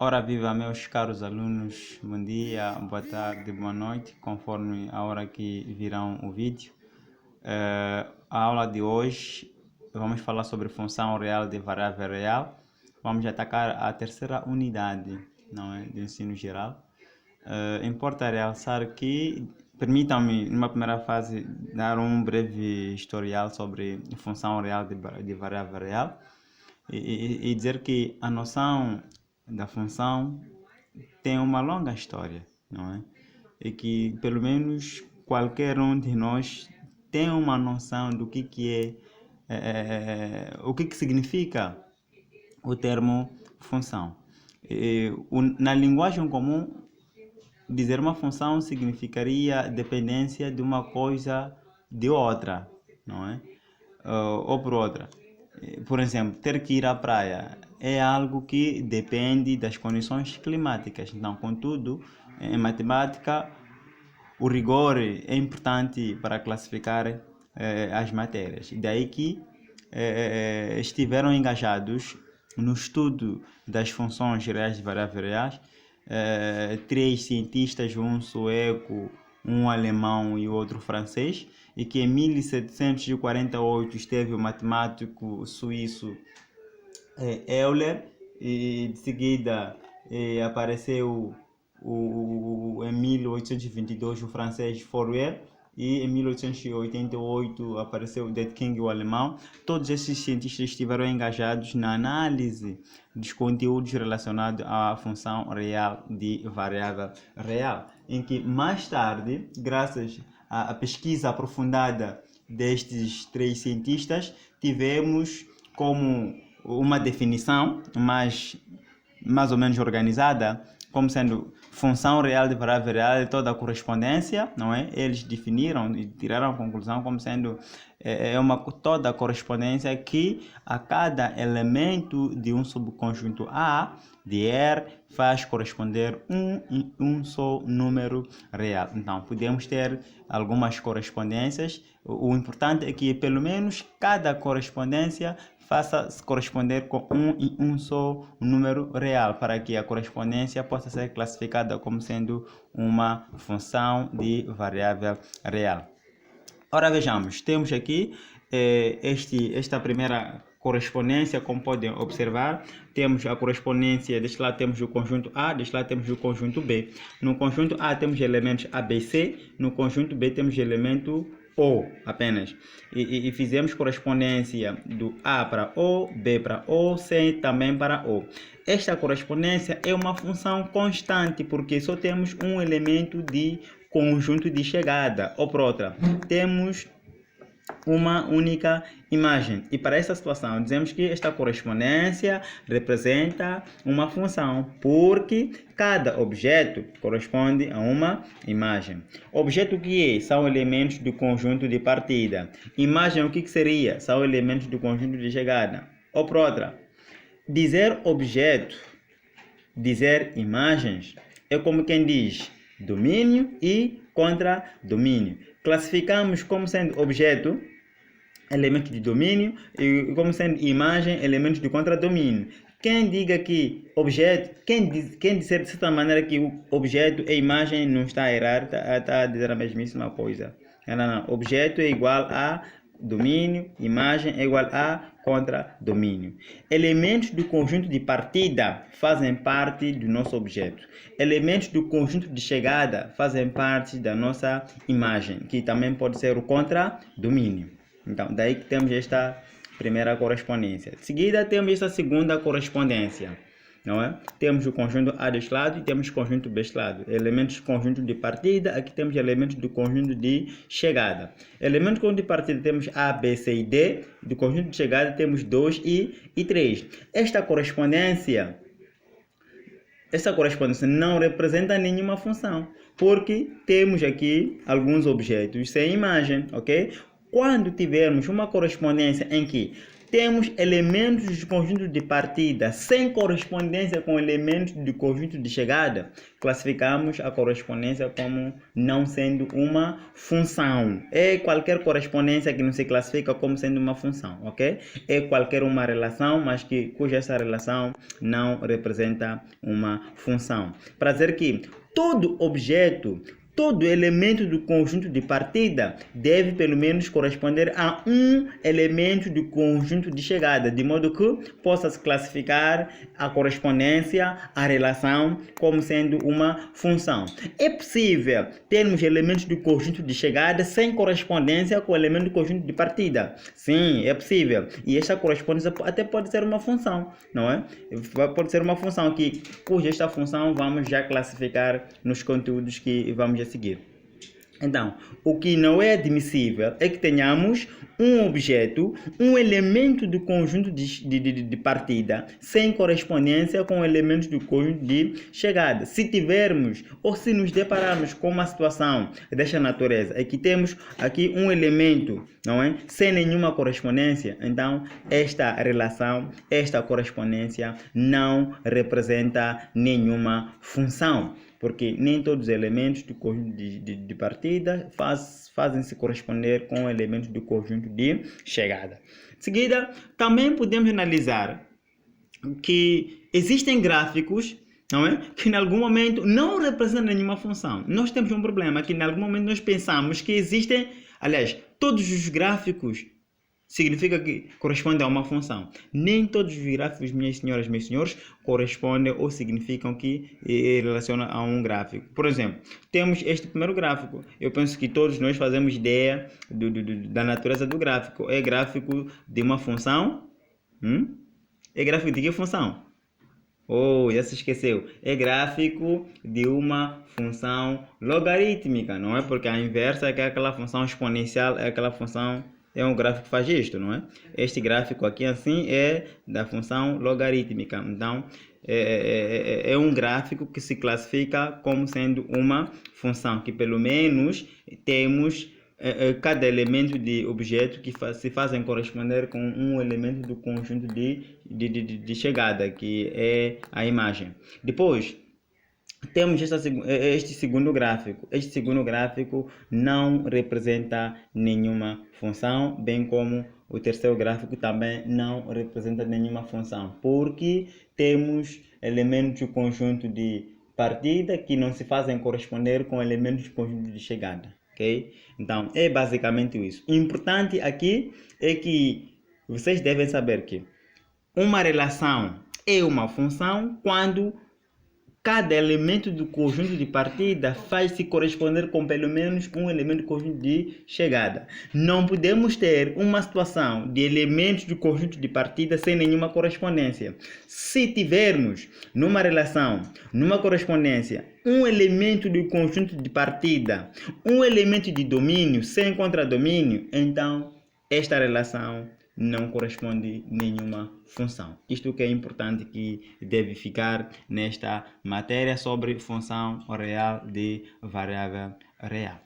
Ora viva, meus caros alunos, bom dia, boa tarde, boa noite, conforme a hora que virão o vídeo. A aula de hoje vamos falar sobre função real de variável real. Vamos atacar a terceira unidade, não é, do ensino geral. Importa realçar que, permitam-me, numa primeira fase, dar um breve historial sobre a função real de variável real e dizer que a noção da função tem uma longa história, não é? E que pelo menos qualquer um de nós tem uma noção do que é o que significa o termo função. Na linguagem comum, dizer uma função significaria dependência de uma coisa de outra, não é? Ou por outra. Por exemplo, ter que ir à praia é algo que depende das condições climáticas. Então, contudo, em matemática, o rigor é importante para classificar as matérias. Daí que estiveram engajados no estudo das funções reais e variáveis reais três cientistas, um sueco, um alemão e outro francês, e que em 1748 esteve o matemático suíço Euler, e de seguida apareceu em 1822 o francês Fourier, e em 1888 apareceu Dedekind, o alemão. Todos esses cientistas estiveram engajados na análise dos conteúdos relacionados à função real de variável real, em que mais tarde, graças à pesquisa aprofundada destes três cientistas, tivemos como uma definição mais ou menos organizada, como sendo função real de variável real e toda a correspondência, não é? Eles definiram e tiraram a conclusão como sendo toda a correspondência que a cada elemento de um subconjunto A de R faz corresponder um só número real. Então, podemos ter algumas correspondências. O importante é que pelo menos cada correspondência faça se corresponder com um só número real, para que a correspondência possa ser classificada como sendo uma função de variável real. Ora, vejamos, temos aqui esta primeira correspondência, como podem observar. Temos a correspondência, deste lado temos o conjunto A, deste lado temos o conjunto B. No conjunto A temos elementos A, B, C, no conjunto B temos elemento O apenas. E fizemos correspondência do A para O, B para O, C também para O. Esta correspondência é uma função constante, porque só temos um elemento de conjunto de chegada, ou por outra, temos uma única imagem. E para essa situação, dizemos que esta correspondência representa uma função, porque cada objeto corresponde a uma imagem. Objeto que é? São elementos do conjunto de partida. Imagem o que seria? São elementos do conjunto de chegada. Ou por outra, dizer objeto, dizer imagens, é como quem diz domínio e contradomínio. Classificamos como sendo objeto elemento de domínio e como sendo imagem elementos de contradomínio. Quem diga que objeto, quem disser de certa maneira que o objeto é imagem, não está a errar, está a dizer a mesmíssima coisa. Não. Objeto é igual a domínio, imagem é igual a contradomínio. Elementos do conjunto de partida fazem parte do nosso objeto. Elementos do conjunto de chegada fazem parte da nossa imagem, que também pode ser o contradomínio. Então, daí que temos esta primeira correspondência. De seguida, temos esta segunda correspondência, não é? Temos o conjunto A deste lado e temos o conjunto B deste lado. Elementos do conjunto de partida, aqui temos elementos do conjunto de chegada. Elementos do conjunto de partida temos A, B, C e D. Do conjunto de chegada temos 2 e 3. Esta correspondência não representa nenhuma função, porque temos aqui alguns objetos sem imagem, ok? Quando tivermos uma correspondência em que temos elementos de conjunto de partida sem correspondência com elementos de conjunto de chegada, classificamos a correspondência como não sendo uma função. É qualquer correspondência que não se classifica como sendo uma função, ok? É qualquer uma relação, mas cuja essa relação não representa uma função. Para dizer que todo objeto, todo elemento do conjunto de partida deve pelo menos corresponder a um elemento do conjunto de chegada, de modo que possa-se classificar a correspondência, a relação, como sendo uma função. É possível termos elementos do conjunto de chegada sem correspondência com o elemento do conjunto de partida. Sim, é possível. E esta correspondência até pode ser uma função, não é? Pode ser uma função cuja esta função vamos já classificar nos conteúdos que vamos a seguir. Então, o que não é admissível é que tenhamos um objeto, um elemento do conjunto de partida, sem correspondência com elementos do conjunto de chegada. Se tivermos ou se nos depararmos com uma situação desta natureza, é que temos aqui um elemento, não é? Sem nenhuma correspondência, então esta relação, esta correspondência não representa nenhuma função, porque nem todos os elementos do conjunto de partida fazem-se corresponder com elementos do conjunto de chegada. Em seguida, também podemos analisar que existem gráficos, não é? Que em algum momento não representam nenhuma função. Nós temos um problema que em algum momento nós pensamos que existem, aliás, todos os gráficos significa que corresponde a uma função. Nem todos os gráficos, minhas senhoras, meus senhores, correspondem ou significam que relacionam a um gráfico. Por exemplo, temos este primeiro gráfico. Eu penso que todos nós fazemos ideia da natureza do gráfico. É gráfico de uma função? É gráfico de que função? Oh, já se esqueceu. É gráfico de uma função logarítmica, não é? Porque a inversa é que é aquela função exponencial, é aquela função... É um gráfico que faz isto, não é? Este gráfico aqui assim é da função logarítmica. Então, é um gráfico que se classifica como sendo uma função, que pelo menos temos cada elemento de objeto que se fazem corresponder com um elemento do conjunto de chegada, que é a imagem. Depois, temos este segundo gráfico. Este segundo gráfico não representa nenhuma função, bem como o terceiro gráfico também não representa nenhuma função, porque temos elementos do conjunto de partida que não se fazem corresponder com elementos do conjunto de chegada. Okay? Então, é basicamente isso. O importante aqui é que vocês devem saber que uma relação é uma função quando cada elemento do conjunto de partida faz-se corresponder com pelo menos um elemento do conjunto de chegada. Não podemos ter uma situação de elementos do conjunto de partida sem nenhuma correspondência. Se tivermos numa relação, numa correspondência, um elemento do conjunto de partida, um elemento de domínio sem contradomínio, então esta relação não corresponde nenhuma função. Isto que é importante que deve ficar nesta matéria sobre função real de variável real.